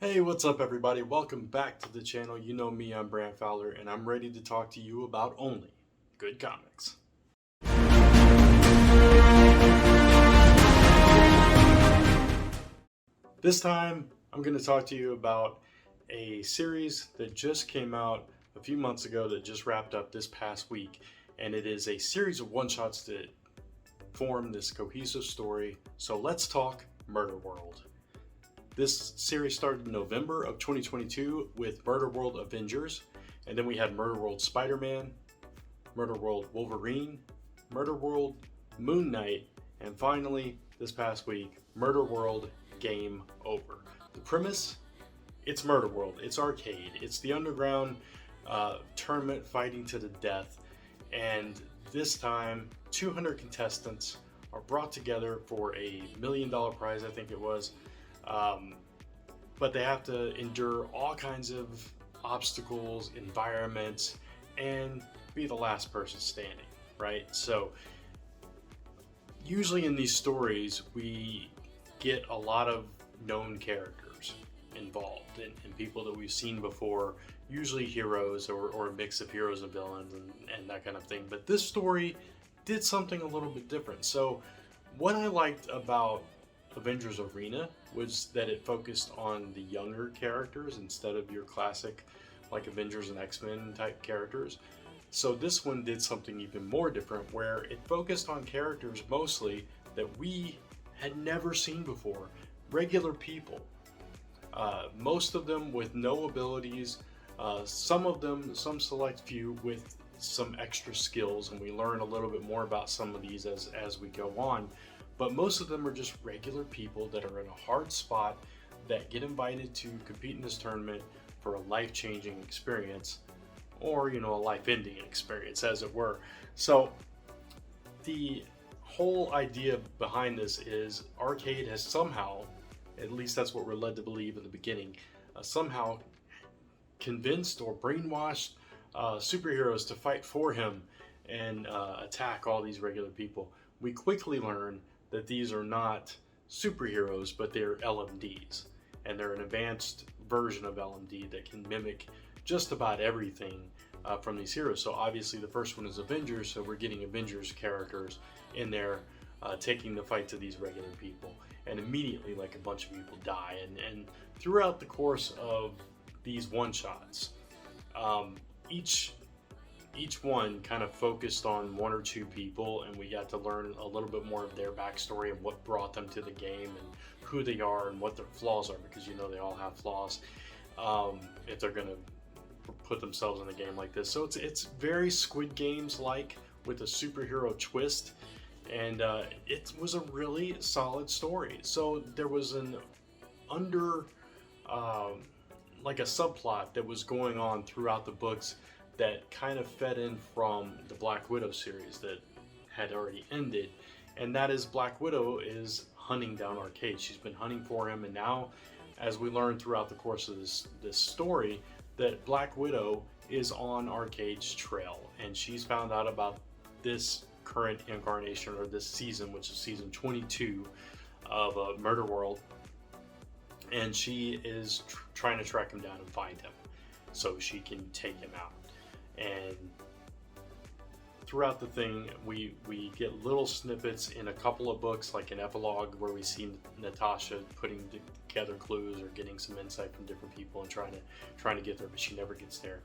Hey, what's up everybody? Welcome back to the channel. You know me, I'm Brant Fowler, and I'm ready to talk to you about only good comics. This time, I'm going to talk to you about a series that just came out a few months ago that just wrapped up this past week, and it is a series of one-shots that form this cohesive story. So let's talk Murderworld. This series started in November of 2022 with Murderworld Avengers, and then we had Murderworld Spider-Man, Murderworld Wolverine, Murderworld Moon Knight, and finally, this past week, Murderworld Game Over. The premise? It's Murderworld, it's arcade, it's the underground tournament fighting to the death, and this time 200 contestants are brought together for a $1 million prize, I think it was. But they have to endure all kinds of obstacles, environments, and be the last person standing, right? So usually in these stories, we get a lot of known characters involved and people that we've seen before, usually heroes or a mix of heroes and villains and that kind of thing. But this story did something a little bit different. So what I liked about Avengers Arena was that it focused on the younger characters instead of your classic like Avengers and X-Men type characters. So this one did something even more different where it focused on characters mostly that we had never seen before, regular people. Most of them with no abilities, some select few with some extra skills, and we learn a little bit more about some of these as we go on. But most of them are just regular people that are in a hard spot that get invited to compete in this tournament for a life-changing experience, or a life-ending experience, as it were. So the whole idea behind this is Arcade has somehow, at least that's what we're led to believe in the beginning, somehow convinced or brainwashed superheroes to fight for him and attack all these regular people. We quickly learn that these are not superheroes, but they're LMDs, and they're an advanced version of LMD that can mimic just about everything from these heroes. So obviously the first one is Avengers, so we're getting Avengers characters in there taking the fight to these regular people, and immediately like a bunch of people die. And throughout the course of these one-shots, each one kind of focused on one or two people, and we got to learn a little bit more of their backstory and what brought them to the game and who they are and what their flaws are, because they all have flaws if they're going to put themselves in a game like this. So it's very Squid Games like, with a superhero twist, and it was a really solid story. So there was an like a subplot that was going on throughout the books that kind of fed in from the Black Widow series that had already ended, and that is Black Widow is hunting down Arcade. She's been hunting for him, and now, as we learn throughout the course of this story, that Black Widow is on Arcade's trail, and she's found out about this current incarnation, or this season, which is season 22 of Murderworld, and she is trying to track him down and find him so she can take him out. And throughout the thing, we get little snippets in a couple of books, like an epilogue where we see Natasha putting together clues or getting some insight from different people and trying to get there, but she never gets there.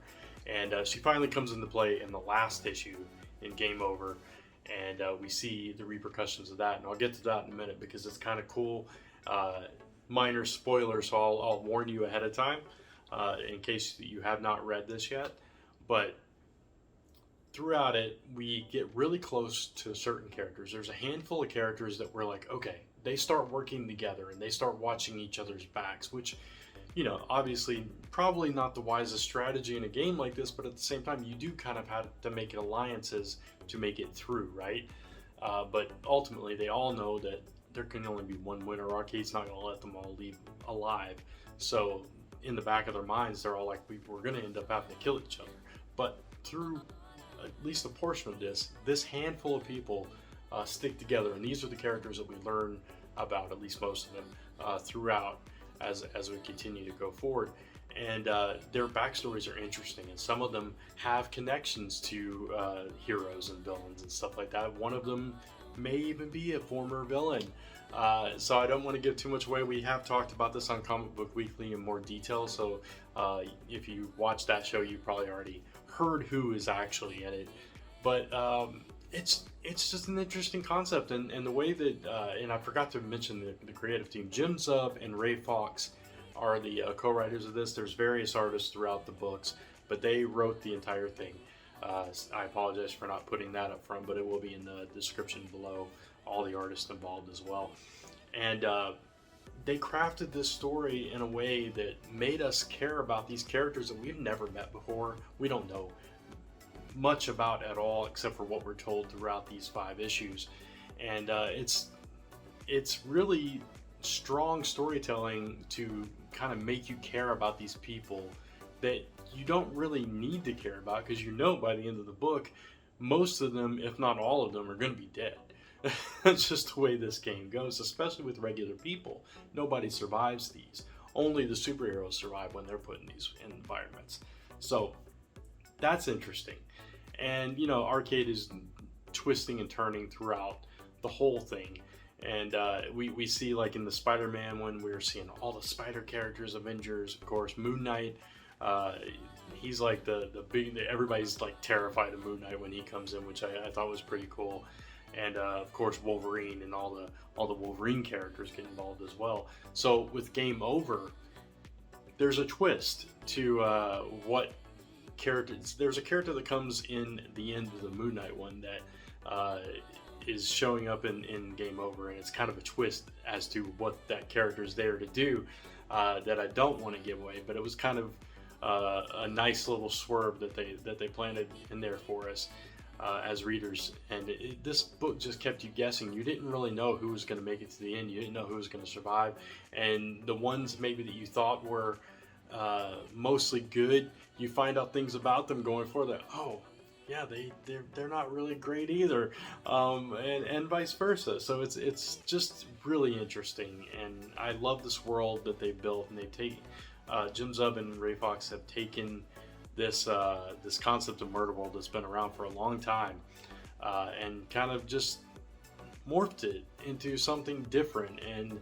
And she finally comes into play in the last issue in Game Over, and we see the repercussions of that. And I'll get to that in a minute because it's kind of cool. Minor spoilers, so I'll warn you ahead of time in case you have not read this yet. But throughout it, we get really close to certain characters. There's a handful of characters that we're like, okay, they start working together and they start watching each other's backs, which, obviously probably not the wisest strategy in a game like this, but at the same time, you do kind of have to make alliances to make it through, right? But ultimately, they all know that there can only be one winner. Arcade's not going to let them all leave alive. So in the back of their minds, they're all like, we're going to end up having to kill each other. But through at least a portion of this handful of people stick together, and these are the characters that we learn about, at least most of them, throughout. as we continue to go forward. And their backstories are interesting, and some of them have connections to heroes and villains and stuff like that. One of them may even be a former villain. So I don't want to give too much away. We have talked about this on Comic Book Weekly in more detail, so if you watch that show, you probably already heard who is actually in it. But it's just an interesting concept, and the way that, and I forgot to mention the creative team, Jim Zub and Ray Fawkes are the co-writers of this. There's various artists throughout the books, but they wrote the entire thing. I apologize for not putting that up front, but it will be in the description below, all the artists involved as well. And they crafted this story in a way that made us care about these characters that we've never met before. We don't know much about at all, except for what we're told throughout these 5 issues. And it's really strong storytelling to kind of make you care about these people that you don't really need to care about, because you know by the end of the book most of them, if not all of them, are going to be dead. That's just the way this game goes, especially with regular people. Nobody survives these. Only the superheroes survive when they're put in these environments. So that's interesting. And Arcade is twisting and turning throughout the whole thing. And we see, like in the Spider-Man one, we're seeing all the Spider characters, Avengers, of course, Moon Knight. He's like the big, everybody's like terrified of Moon Knight when he comes in, which I thought was pretty cool. And of course Wolverine, and all the Wolverine characters get involved as well. So with Game Over, there's a twist to what characters. There's a character that comes in the end of the Moon Knight one that is showing up in Game Over, and it's kind of a twist as to what that character is there to do, that I don't want to give away, but it was kind of a nice little swerve that they planted in there for us as readers. And this book just kept you guessing. You didn't really know who was going to make it to the end. You didn't know who was going to survive, and the ones maybe that you thought were mostly good, you find out things about them going forward that, oh yeah, they're not really great either, and vice versa. So it's just really interesting, and I love this world that they built. And they take Jim Zub and Ray Fawkes have taken this concept of Murderworld that's been around for a long time, and kind of just morphed it into something different, and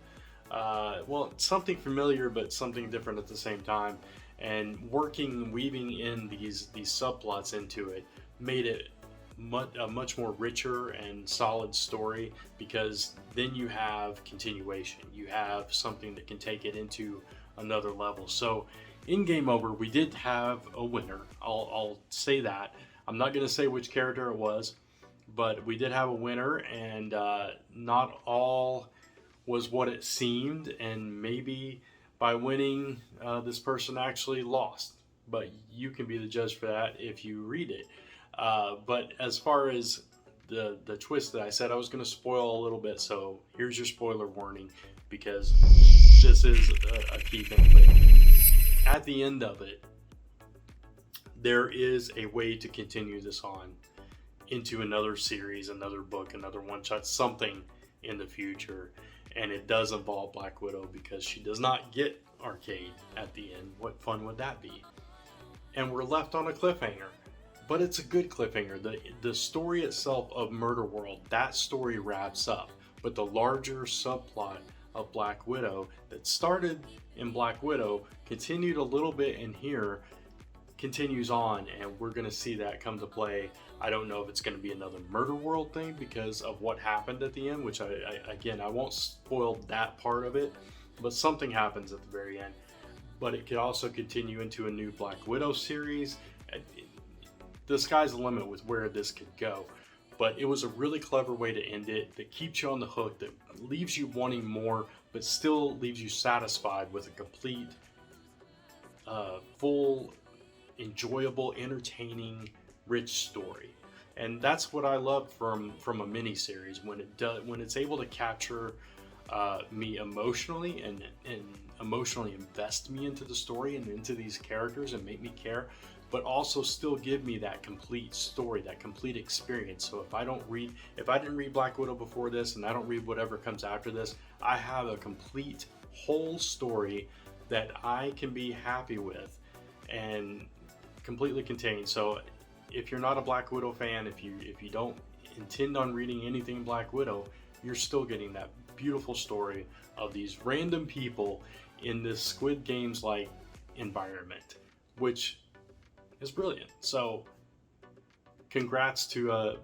something familiar but something different at the same time. And weaving in these subplots into it made it a much more richer and solid story, because then you have continuation. You have something that can take it into another level. So in Game Over, we did have a winner. I'll say that. I'm not going to say which character it was, but we did have a winner, and not all was what it seemed, and maybe by winning, this person actually lost. But you can be the judge for that if you read it. But as far as the twist that I said, I was going to spoil a little bit, so here's your spoiler warning, because this is a key thing. But at the end of it, there is a way to continue this on into another series, another book, another one-shot, something in the future. And it does involve Black Widow, because she does not get Arcade at the end. What fun would that be? And we're left on a cliffhanger. But it's a good cliffhanger. The story itself of Murderworld, that story wraps up. But the larger subplot of Black Widow that started in Black Widow, continued a little bit in here, continues on, and we're going to see that come to play. I don't know if it's going to be another Murderworld thing because of what happened at the end, which I won't spoil that part of it, but something happens at the very end. But it could also continue into a new Black Widow series. The sky's the limit with where this could go. But it was a really clever way to end it, that keeps you on the hook, that leaves you wanting more, but still leaves you satisfied with a complete, full, enjoyable, entertaining, rich story. And that's what I love from a mini-series, when it's able to capture me emotionally and emotionally invest me into the story and into these characters and make me care, but also still give me that complete story, that complete experience. So if I didn't read Black Widow before this, and I don't read whatever comes after this, I have a complete whole story that I can be happy with and completely contained. So if you're not a Black Widow fan, if you don't intend on reading anything Black Widow, you're still getting that beautiful story of these random people in this Squid Games like environment, which is brilliant. So congrats to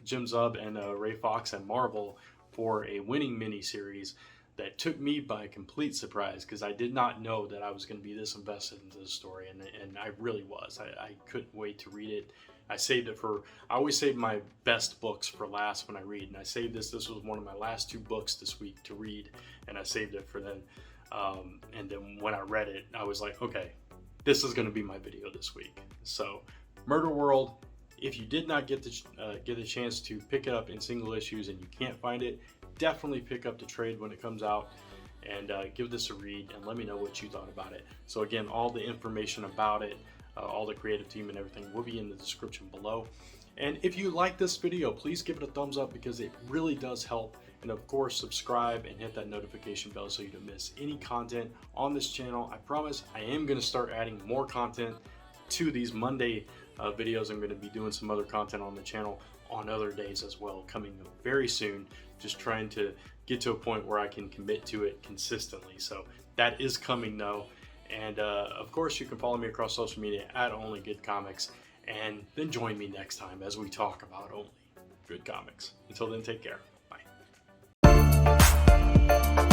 Jim Zub and Ray Fox and Marvel for a winning miniseries that took me by complete surprise, because I did not know that I was going to be this invested into the story, and I really was. I couldn't wait to read it. I always save my best books for last when I read, and I saved this. This was one of my last 2 books this week to read, and I saved it for then. And then when I read it, I was like, okay, this is going to be my video this week. So Murderworld, if you did not get a chance to pick it up in single issues and you can't find it, definitely pick up the trade when it comes out and give this a read and let me know what you thought about it. So again, all the information about it, all the creative team and everything will be in the description below. And if you like this video, please give it a thumbs up, because it really does help. And of course, subscribe and hit that notification bell so you don't miss any content on this channel. I promise I am going to start adding more content to these Monday videos. I'm going to be doing some other content on the channel on other days as well, coming very soon. Just trying to get to a point where I can commit to it consistently. So that is coming though. And of course, you can follow me across social media at Only Good Comics, and then join me next time as we talk about only good comics. Until then, take care. Bye.